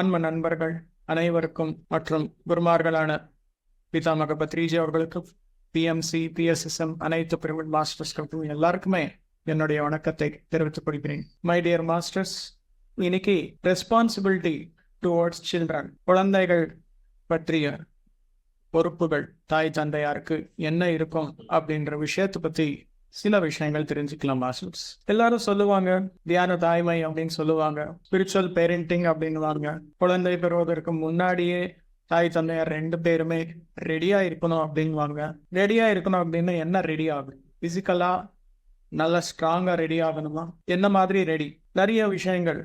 ஆன்ம நண்பர்கள் அனைவருக்கும் மற்றும் குருமார்களான பிதாமக பத்ரிஜி அவர்களுக்கும் பிஎம்சி பிஎஸ்எஸ்எம் அனைத்து பிரமிட் மாஸ்டர்ஸ்களுக்கும் எல்லாருக்குமே என்னுடைய வணக்கத்தை தெரிவித்துக் கொள்கிறேன். மை டியர் மாஸ்டர்ஸ், இன்னைக்கு ரெஸ்பான்சிபிலிட்டி டுவர்ட்ஸ் சில்ட்ரன், குழந்தைகள் பற்றிய பொறுப்புகள் தாய் தந்தையாருக்கு என்ன இருக்கும் அப்படின்ற விஷயத்தை பத்தி சில விஷயங்கள் தெரிஞ்சுக்கலாம் மாஸ்டர்ஸ். எல்லாரும் சொல்லுவாங்க தியான தாய்மை அப்படின்னு சொல்லுவாங்க, ஸ்பிரிச்சுவல் பேரண்டிங் அப்படின்னுவாங்க. குழந்தை பெறுவதற்கு முன்னாடியே தாய் தந்தையார் ரெண்டு பேருமே ரெடியா இருக்கணும் அப்படின்வாங்க. ரெடியா இருக்கணும் அப்படின்னு என்ன ரெடி ஆகும்? பிசிக்கலா நல்லா ஸ்ட்ராங்கா ரெடி ஆகணுமா? என்ன மாதிரி ரெடி? நிறைய விஷயங்கள்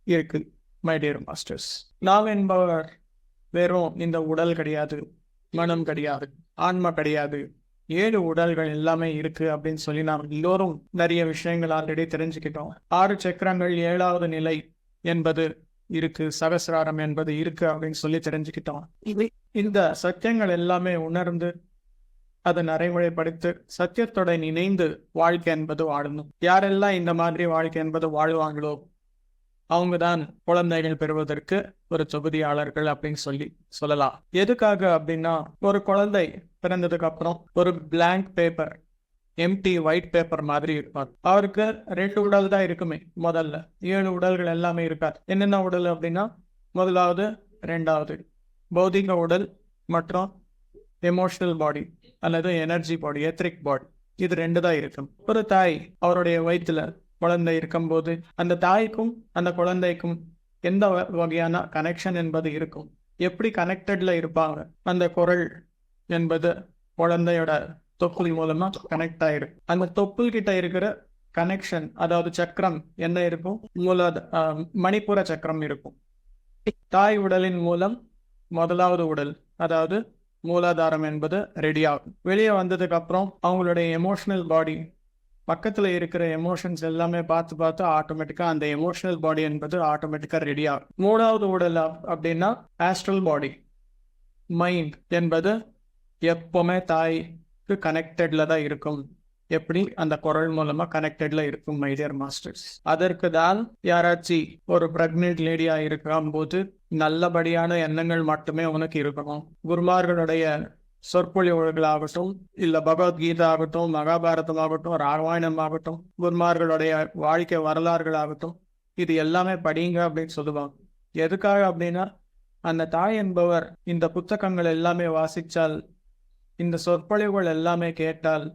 இருக்கு மை டியர் மாஸ்டர்ஸ். நாம் என்பவர் வெறும் இந்த உடல் கிடையாது, மனம் கிடையாது, ஆன்மா கிடையாது, 7 உடல்கள் எல்லாமே இருக்கு அப்படின்னு சொல்லி நாம் எல்லோரும் நிறைய விஷயங்கள் ஆல்ரெடி தெரிஞ்சுக்கிட்டோம். 6 சக்கரங்கள் 7வது நிலை என்பது இருக்கு, சகசிராரம் என்பது இருக்கு அப்படின்னு சொல்லி தெரிஞ்சுக்கிட்டோம். இந்த சத்தியங்கள் எல்லாமே உணர்ந்து அதை நடைமுறைப்படுத்தி சத்தியத்துடன் இணைந்து வாழ்க்கை என்பது வாழணும். யாரெல்லாம் இந்த மாதிரி வாழ்க்கை என்பது வாழ்வாங்களோ அவங்கதான் குழந்தைகள் பெறுவதற்கு ஒரு தொகுதியாளர்கள் அப்படின்னு சொல்லலாம். எதுக்காக அப்படின்னா, ஒரு குழந்தை பிறந்ததுக்கு அப்புறம் ஒரு blank paper, empty white paper மாதிரி இருப்பார். அவருக்கு 2 உடல் தான் இருக்குமே. முதல்ல 7 உடல்கள் எல்லாமே இருக்காது. என்னென்ன உடல் அப்படின்னா, முதலாவது 2வது பௌதிக உடல் மற்றும் எமோஷனல் பாடி அல்லது எனர்ஜி பாடி, எத்ரிக் பாடி, இது 2 தான் இருக்கும். ஒரு தாய் அவருடைய வயிற்றுல குழந்தை இருக்கும்போது அந்த தாய்க்கும் அந்த குழந்தைக்கும் எந்த வகையான கனெக்ஷன் என்பது இருக்கும், எப்படி கனெக்டட்ல இருப்பாங்க? அந்த குரல் என்பது குழந்தையோட தொப்புள் மூலமா கனெக்ட் ஆயிருக்கு. அந்த தொப்புள் கிட்ட இருக்கிற கனெக்ஷன், அதாவது சக்கரம் என்ன இருக்கும்? மணிப்புர சக்கரம் இருக்கும். தாய் உடலின் மூலம் முதலாவது உடல், அதாவது மூலாதாரம் என்பது ரெடி ஆகும். வெளியே வந்ததுக்கு அப்புறம் அவங்களுடைய எமோஷனல் பாடி, பக்கத்துல இருக்கிற எமோஷன்ஸ் எல்லாமே பார்த்து ஆட்டோமேட்டிக்கா அந்த எமோஷனல் பாடி என்பது ஆட்டோமேட்டிக்கா ரெடி ஆகும். 3வது உடல் அப்படின்னா ஆஸ்ட்ரல் பாடி, மைண்ட் என்பது எப்பவுமே தாய்க்கு கனெக்டட்ல தான் இருக்கும். எப்படி? அந்த குரல் மூலமா கனெக்டட்ல இருக்கும் மை டியர் மாஸ்டர்ஸ். அதற்கு தான் யாராச்சும் ஒரு பிரெக்னென்ட் லேடியா இருக்கும் போது நல்லபடியான எண்ணங்கள் மட்டுமே உனக்கு இருக்கணும். குருமார்களுடைய சொற்பொழிவுகள் ஆகட்டும், இல்ல பகவத்கீதா ஆகட்டும், மகாபாரதம் ஆகட்டும், ராமாயணம் ஆகட்டும், குருமார்களுடைய வாழ்க்கை வரலாறுகள் ஆகட்டும், இது எல்லாமே படிங்க அப்படின்னு சொல்லுவாங்க. எதுக்காக அப்படின்னா, அந்த தாய் என்பவர் இந்த புத்தகங்கள் எல்லாமே வாசிச்சால், இந்த சொற்பொழிவுகள் எல்லாமே கேட்டால்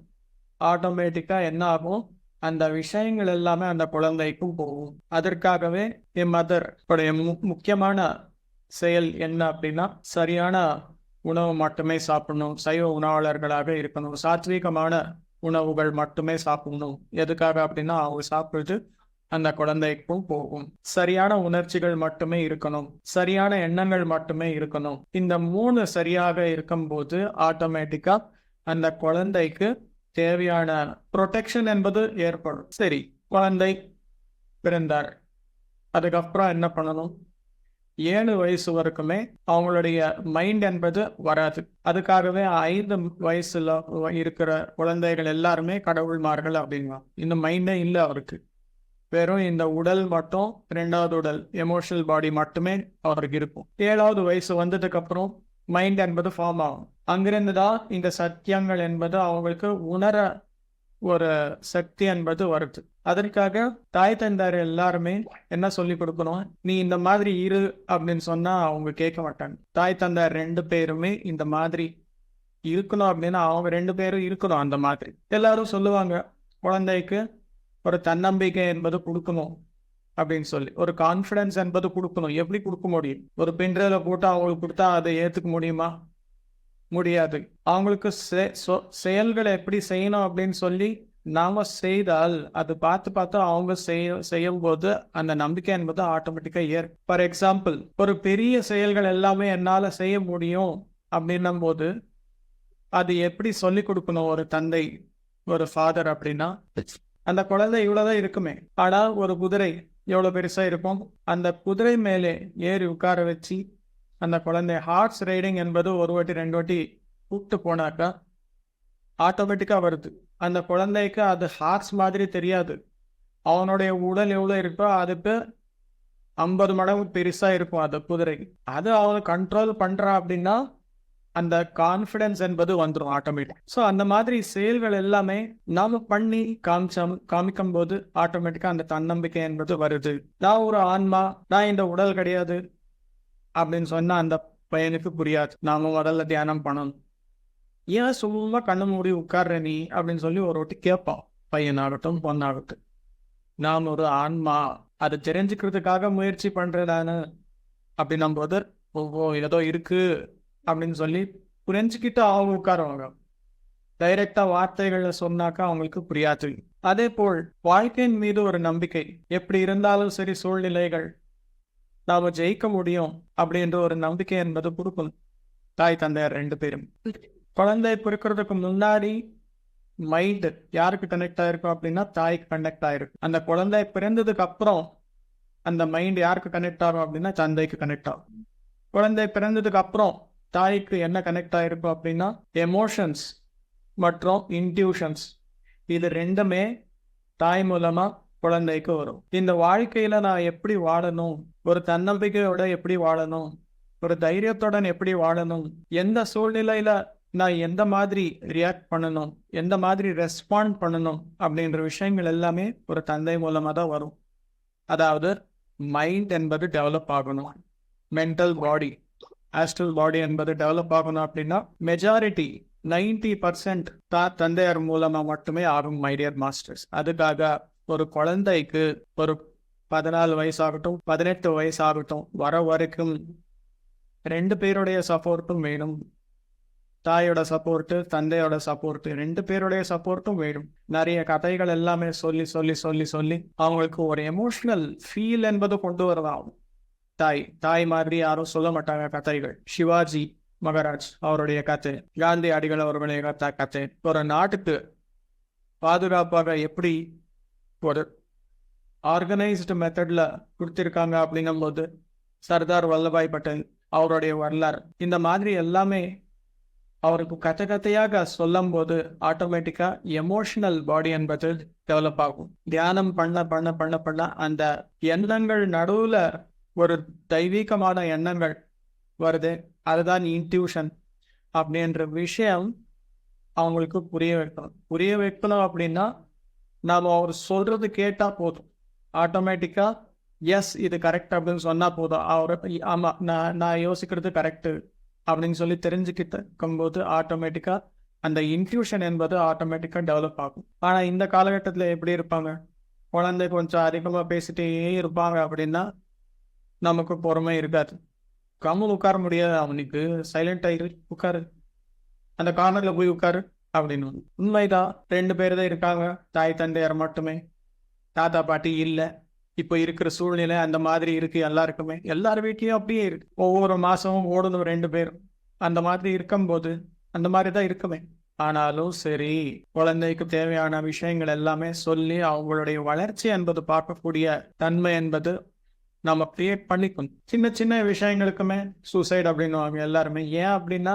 ஆட்டோமேட்டிக்கா என்ன ஆகும்? அந்த விஷயங்கள் எல்லாமே அந்த குழந்தைக்கும் போகும். அதற்காகவே என் மதர் முக்கியமான செயல் என்ன அப்படின்னா, சரியான உணவு மட்டுமே சாப்பிடணும், சைவ உணவாளர்களாக இருக்கணும், சாத்வீகமான உணவுகள் மட்டுமே சாப்பிடணும். எதுக்காக அப்படின்னா, அவங்க சாப்பிடுறது அந்த குழந்தைக்கும் போகும். சரியான உணர்ச்சிகள் மட்டுமே இருக்கணும், சரியான எண்ணங்கள் மட்டுமே இருக்கணும். இந்த 3 சரியாக இருக்கும்போது ஆட்டோமேட்டிக்கா அந்த குழந்தைக்கு தேவையான ப்ரொடெக்ஷன் என்பது ஏற்படும். சரி, குழந்தை பிறந்தார், அதுக்கப்புறம் என்ன பண்ணணும்? 7 வயசு வரைக்குமே அவங்களுடைய மைண்ட் என்பது வராது. அதுக்காகவே 5 வயசுல இருக்கிற குழந்தைகள் எல்லாருமே கடவுள்மார்கள் அப்படின்வாங்க. இந்த மைண்டே இல்லை அவருக்கு. வெறும் இந்த உடல் மட்டும், 2வது உடல் எமோஷனல் பாடி மட்டுமே அவருக்கு இருக்கும். 7வது வயசு வந்ததுக்கு அப்புறம் மைண்ட் என்பது ஃபார்ம் ஆகும். அங்கிருந்து தான் இந்த சத்தியங்கள் என்பது அவங்களுக்கு உணர ஒரு சக்தி என்பது வருது. அதற்காக தாய் தந்தையர் எல்லாருமே என்ன சொல்லி கொடுக்கணும்? நீ இந்த மாதிரி இரு அப்படின்னு சொன்னா அவங்க கேட்க மாட்டாங்க. தாய் தந்தையர் 2 பேருமே இந்த மாதிரி இருக்கணும் அப்படின்னா அவங்க 2 பேரும் இருக்கணும். அந்த மாதிரி எல்லாரும் சொல்லுவாங்க, குழந்தைக்கு ஒரு தன்னம்பிக்கை என்பது கொடுக்கணும் அப்படின்னு சொல்லி, ஒரு கான்ஃபிடன்ஸ் என்பது கொடுக்கணும். எப்படி கொடுக்க முடியும்? ஒரு பின்ட்ரைவ்ல போட்டு அவங்களுக்கு கொடுத்தா அதை ஏத்துக்க முடியுமா? முடியாது. அவங்களுக்கு செயல்களை எப்படி செய்யணும் அப்படின்னு சொல்லி நாம செய்தால், அது பார்த்து அவங்க செய்யும் போது அந்த நம்பிக்கை என்பது ஆட்டோமேட்டிக்கா ஃபார் எக்ஸாம்பிள், ஒரு பெரிய செயல்கள் எல்லாமே என்னால செய்ய முடியும் அப்படின்னும் போது அது எப்படி சொல்லி கொடுக்கணும் ஒரு தந்தை, ஒரு ஃபாதர் அப்படின்னா? அந்த குழந்தை இவ்வளவுதான் இருக்குமே, ஆனா ஒரு குதிரை எவ்வளவு பெருசா இருக்கும், அந்த குதிரை மேலே ஏறி உட்கார வச்சு அந்த குழந்தை ஹார்ஸ் ரைடிங் என்பது 1 வாட்டி 2 வாட்டி கூப்பிட்டு போனாக்கா ஆட்டோமேட்டிக்கா வருது. அந்த குழந்தைக்கு அது ஹார்ஸ் மாதிரி தெரியாது. அவனுடைய உடல் எவ்வளோ இருக்கோ அதுக்கு 50 மடங்கு பெருசா இருக்கும் அந்த குதிரை. அது அவங்க கண்ட்ரோல் பண்றா அப்படின்னா அந்த கான்ஃபிடன்ஸ் என்பது வந்துடும் ஆட்டோமேட்டிக். ஸோ அந்த மாதிரி செயல்கள் எல்லாமே நாம பண்ணி காமிக்கும் போது ஆட்டோமேட்டிக்கா அந்த தன்னம்பிக்கை என்பது வருது. நான் ஒரு ஆன்மா, நான் இந்த உடல் கிடையாது அப்படின்னு சொன்னா அந்த பையனுக்கு புரியாது. நாம முதல்ல தியானம் பண்ணணும். ஏன் சும்மா கண்ணு மூடி உட்கார்ற நீ அப்படின்னு சொல்லி ஒரு வாட்டி கேட்பான், பையனாகட்டும் பொண்ணாகட்டும். நாம் ஒரு ஆன்மா, அது தெரிஞ்சுக்கிறதுக்காக முயற்சி பண்றதானு அப்படின்னும் போது ஏதோ இருக்கு அப்படின்னு சொல்லி புரிஞ்சுக்கிட்டு அவங்க உட்காருவாங்க. டைரக்டா வார்த்தைகளை சொன்னாக்கா அவங்களுக்கு புரியாது. அதே போல் வாழ்க்கையின் மீது ஒரு நம்பிக்கை, எப்படி இருந்தாலும் சரி சூழ்நிலைகள் நாம ஜெயிக்க முடியும் அப்படின்ற ஒரு நம்பிக்கை என்பது கொடுக்கணும் தாய் தந்தையார் 2 பேரும். குழந்தை பிறக்கிறதுக்கு முன்னாடி மைண்ட் யாருக்கு கனெக்ட் ஆயிருக்கும் அப்படின்னா தாய்க்கு கனெக்ட் ஆயிருக்கும். அந்த குழந்தை பிறந்ததுக்கு அப்புறம் அந்த மைண்ட் யாருக்கு கனெக்ட் ஆகும் அப்படின்னா தந்தைக்கு கனெக்ட் ஆகும். குழந்தை பிறந்ததுக்கு அப்புறம் தாய்க்கு என்ன கனெக்ட் ஆயிருக்கும் அப்படின்னா எமோஷன்ஸ் மற்றும் இன்ட்யூஷன்ஸ். இது 2மே தாய் மூலமா குழந்தைக்கு வரும். இந்த வாழ்க்கையில நான் எப்படி வாழணும், ஒரு தன்னம்பிக்கையோட எப்படி வாழணும், ஒரு தைரியத்துடன் எப்படி வாழணும், எந்த சூழ்நிலையில நான் எந்த மாதிரி ரியாக்ட் பண்ணணும், எந்த மாதிரி ரெஸ்பாண்ட் பண்ணணும் அப்படின்ற விஷயங்கள் எல்லாமே ஒரு தந்தை மூலமா தான் வரும். அதாவது மைண்ட் என்பது டெவலப் ஆகணும், மென்டல் பாடி, ஆஸ்ட்ரல் பாடி என்பது டெவலப் ஆகணும் அப்படின்னா மெஜாரிட்டி 90% தந்தையார் மூலமா மட்டுமே ஆகும் மை டியர் மாஸ்டர்ஸ். அதுக்காக ஒரு குழந்தைக்கு ஒரு 14 வயசாகட்டும் 18 வயசாகட்டும் வர வரைக்கும் 2 பேருடைய சப்போர்ட்டும் வேணும். தாயோட சப்போர்ட்டு, தந்தையோட சப்போர்ட்டு, 2 பேருடைய சப்போர்ட்டும் வேணும். நிறைய கதைகள் எல்லாமே சொல்லி சொல்லி சொல்லி சொல்லி அவங்களுக்கு ஒரு எமோஷனல் ஃபீல் என்பது கொண்டு வரலாம். தாய் மாதிரி யாரும் சொல்ல மாட்டாங்க கதைகள். சிவாஜி மகாராஜ் அவருடைய கதை, காந்தி அடிகள் அவருடைய கதை, ஒரு நாட்டுக்கு பாதுகாப்பாக எப்படி ஒரு ஆர்கனைஸ்டு மெத்தட்ல கொடுத்திருக்காங்க அப்படின்னும் போது சர்தார் வல்லபாய் பட்டேல் அவருடைய வரலாறு, இந்த மாதிரி எல்லாமே அவருக்கு கதையாக சொல்லும் போது ஆட்டோமேட்டிக்கா எமோஷனல் பாடி என்பது டெவலப் ஆகும். தியானம் பண்ண பண்ண பண்ண பண்ண அந்த எண்ணங்கள் நடுவுல ஒரு தெய்வீகமான எண்ணங்கள் வருது, அதுதான் இன்ட்யூஷன் அப்படின்ற விஷயம் அவங்களுக்கு புரிய வைக்கணும் அப்படின்னா நாம் அவர் சொல்றது கேட்டா போதும். ஆட்டோமேட்டிக்கா எஸ் இது கரெக்ட் அப்படின்னு சொன்னா போதும். ஆமா நான் யோசிக்கிறது கரெக்டு அப்படின்னு சொல்லி தெரிஞ்சுக்கிட்டு போது ஆட்டோமேட்டிக்கா அந்த இன்ட்யூஷன் என்பது ஆட்டோமேட்டிக்கா டெவலப் ஆகும். ஆனா இந்த காலகட்டத்துல எப்படி இருப்பாங்க, குழந்தை கொஞ்சம் அதிகமா பேசிட்டே இருப்பாங்க அப்படின்னா நமக்கு பொறுமை இருக்காது. கம்மல் உட்கார முடியாது, அவனுக்கு சைலண்ட் ஆயிரு, உட்காரு, அந்த கார்னர்ல போய் உட்காரு அப்படின்னு. உண்மைதான், 2 பேர் தான் இருக்காங்க, தாய் தந்தையார் மட்டுமே, தாத்தா பாட்டி இல்லை. இப்போ இருக்கிற சூழ்நிலை அந்த மாதிரி இருக்கு எல்லாருக்குமே. எல்லார் வீட்லயும் அப்படியே இருக்கு. ஒவ்வொரு மாசமும் ஓடணும் 2 பேரும். அந்த மாதிரி இருக்கும்போது அந்த மாதிரி தான் இருக்குமே. ஆனாலும் சரி, குழந்தைக்கு தேவையான விஷயங்கள் எல்லாமே சொல்லி அவங்களுடைய வளர்ச்சி என்பது பார்க்கக்கூடிய தன்மை என்பது நம்ம கிரியேட் பண்ணிக்கணும். சின்ன சின்ன விஷயங்களுக்குமே சூசைட் அப்படின்னு எல்லாருமே. ஏன் அப்படின்னா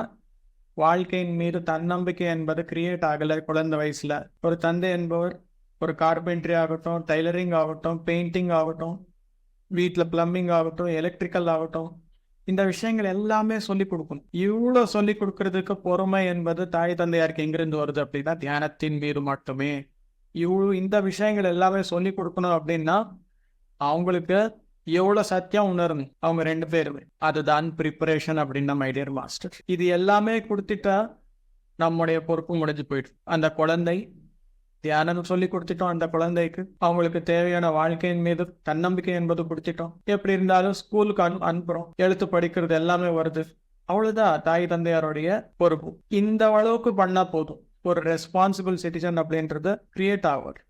வாழ்க்கையின் மீது தன்னம்பிக்கை என்பது கிரியேட் ஆகலை குழந்தை வயசுல. ஒரு தந்தை என்பவர் ஒரு கார்பென்ட்ரி ஆகட்டும், டைலரிங் ஆகட்டும், பெயிண்டிங் ஆகட்டும், வீட்டில் பிளம்பிங் ஆகட்டும், எலக்ட்ரிக்கல் ஆகட்டும், இந்த விஷயங்கள் எல்லாமே சொல்லிக் கொடுக்கணும். இவ்வளோ சொல்லிக் கொடுக்கறதுக்கு பொறுமை என்பது தாய் தந்தையாருக்கு எங்கிருந்து வருது அப்படின்னா தியானத்தின் மீது மட்டுமே. இந்த விஷயங்கள் எல்லாமே சொல்லிக் கொடுக்கணும் அப்படின்னா அவங்களுக்கு எவ்வளோ சத்தியம் உணரணும் அவங்க 2 பேருமே. அதுதான் ப்ரிப்பரேஷன் அப்படின்னா மை டியர் மாஸ்டர். இது எல்லாமே கொடுத்துட்டா நம்முடைய பொறுப்பு முடிஞ்சு போயிடும். அந்த குழந்தை தியானம் சொல்லி கொடுத்துட்டோம், அந்த குழந்தைக்கு அவங்களுக்கு தேவையான வாழ்க்கையின் மீது தன்னம்பிக்கை என்பது கொடுத்துட்டோம். எப்படி இருந்தாலும் ஸ்கூலுக்கு அனுப்புறோம், எழுத்து படிக்கிறது எல்லாமே வருது, அவ்வளவுதான் தாய் தந்தையாருடைய பொறுப்பு. இந்த அளவுக்கு பண்ணா போதும், ஒரு ரெஸ்பான்சிபிள் சிட்டிசன் அப்படின்றது கிரியேட் ஆகும்.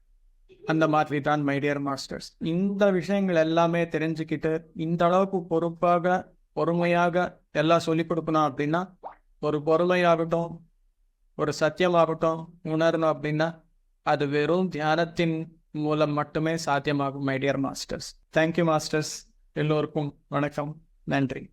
அந்த மாதிரி தான் மை டியர் மாஸ்டர்ஸ். இந்த விஷயங்கள் எல்லாமே தெரிஞ்சுக்கிட்டு இந்த அளவுக்கு பொறுப்பாக பொறுமையாக எல்லாம் சொல்லிக் கொடுக்கணும் அப்படின்னா ஒரு பொறுமையாகட்டும் ஒரு சத்தியமாகட்டும் உணரணும் அப்படின்னா அது வெறும் தியானத்தின் மூலம் மட்டுமே சாத்தியமாகும் my dear masters. Thank you masters. எல்லோருக்கும் வணக்கம், நன்றி.